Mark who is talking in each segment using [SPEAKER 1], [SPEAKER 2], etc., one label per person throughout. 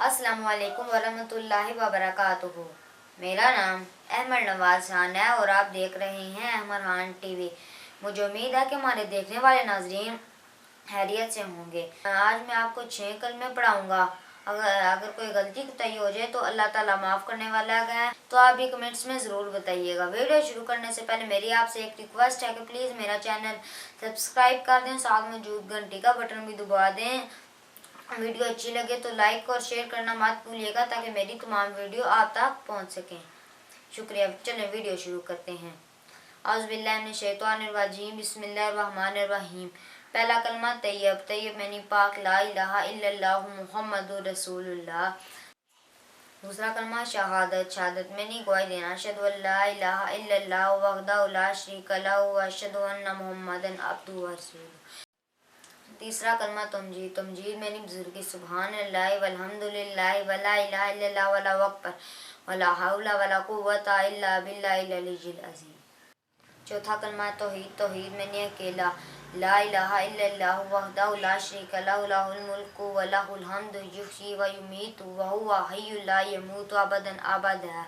[SPEAKER 1] अस्सलामु अलैकुम वरहमतुल्लाहि वबरकातुहू। मेरा नाम अहमद नवाज खान है और आप देख रहे हैं अहमद खान टीवी। मुझे उम्मीद है कि हमारे देखने वाले नाजरीन खैरियत से होंगे। आज मैं आपको 6 कलमे पढ़ाऊँगा। अगर कोई गलती कोताही हो जाए तो अल्लाह ताला माफ़ करने वाला है। तो आप भी कमेंट्स में ज़रूर बताइएगा। वीडियो शुरू करने से पहले मेरी आपसे एक रिक्वेस्ट है कि प्लीज़ मेरा चैनल सब्सक्राइब कर दें, साथ में मौजूद घंटी का बटन भी दबा दें। वीडियो अच्छी लगे तो लाइक और शेयर करना मत भूलिएगा ताकि मेरी तमाम वीडियो आप तक पहुंच सकें। शुक्रिया। चलें वीडियो शुरू करते हैं। औज़ु बिल्लाहि मिनश शैतानिर रजीम, बिस्मिल्लाहिर रहमानिर रहीम। पहला कलमा तैयब। तैयब यानी पाक, ला इलाहा इल्लल्लाहु मुहम्मदुर रसूलुल्लाह। दूसरा कलमा शहादत। शहादत में नहीं गवाही देना। अशहदु अल्ला इलाहा इल्लल्लाहु वहदहु ला शरीका लहु व अशहदु अन्ना मुहम्मदन अब्दुहु व रसूलुहु। तीसरा कलमा तमजीद। तमजीद में नहीं बुजुर्गी। सुभान अल्लाह वल्हम्दुलिल्लाह वला इलाहा इल्लल्लाह वला अकबर वला हौला वला कुव्वता इल्ला बिल्लाहिल अलिय्यिल अज़ीम। चौथा कलमा तौहीद। तौहीद में नहीं अकेला। ला इलाहा इल्लल्लाहु वहदहु ला शरीका लहु लहुल मुल्कु व लहुल हम्दु युहयी व युमीतु व हुवा हय्युन ला यमूतु अबदन अबदा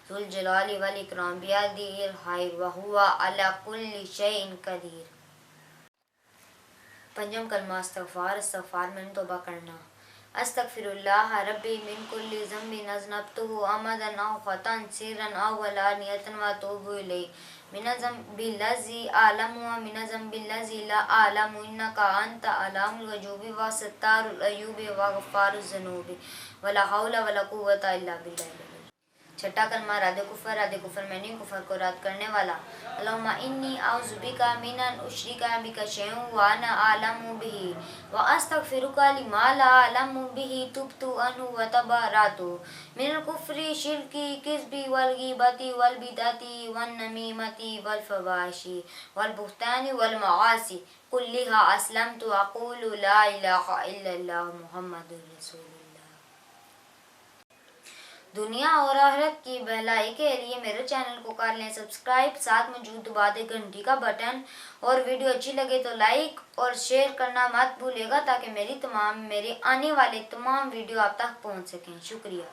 [SPEAKER 1] ज़ुल जलाली वल इकराम बियदिहिल खैर व हुवा अला कुल्लि शैइन कदीर। पंजम कलमा इस्तग़फ़ार। इस्तग़फ़ार में तौबा करना। अस्तग़फ़िरुल्लाह रब्बी मिन कुल्लि ज़ंबिन अज़नबतुहु अमदन औ ख़तअन सिर्रन औ अलानियतन व अतूबु इलैहि मिनज़ ज़ंबिल्लज़ी अअलमु व मिनज़ ज़ंबिल्लज़ी ला अअलमु इन्नका अंता अल्लामुल ग़ुयूबि व सत्तारुल अयूबि व ग़फ़्फ़ारुज़ ज़ुनूबि वला हौला वला कुव्वता इल्ला बिल्लाह। छठा कलमा रद्द कुफ़र। रद्द कुफ़र में नहीं कुफ़र को रद्द करने वाला। अल्लाहुम्मा इन्नी अऊज़ु बिका मिन अन उश्रिका बिका शैअन व अना अअलमु बिही व अस्तग़फ़िरुका लिमा ला अअलमु बिही तुब्तु अन्हु व तबर्रअतु मिनल कुफ़्रि शिर्की किज़्बी वल ग़ीबती वल बिदअती वन नमीमती वल फ़वाहिशी वल बुहतानी वल मआसी कुल्लिहा अस्लमतु अक़ूलु ला इलाहा इल्लल्लाहु मुहम्मदुर रसूलुल्लाह। दुनिया और आखिरत की भलाई के लिए मेरे चैनल को कर लें सब्सक्राइब, साथ मौजूद दबा दें घंटी का बटन, और वीडियो अच्छी लगे तो लाइक और शेयर करना मत भूलिएगा ताकि मेरी आने वाले तमाम वीडियो आप तक पहुंच सकें। शुक्रिया।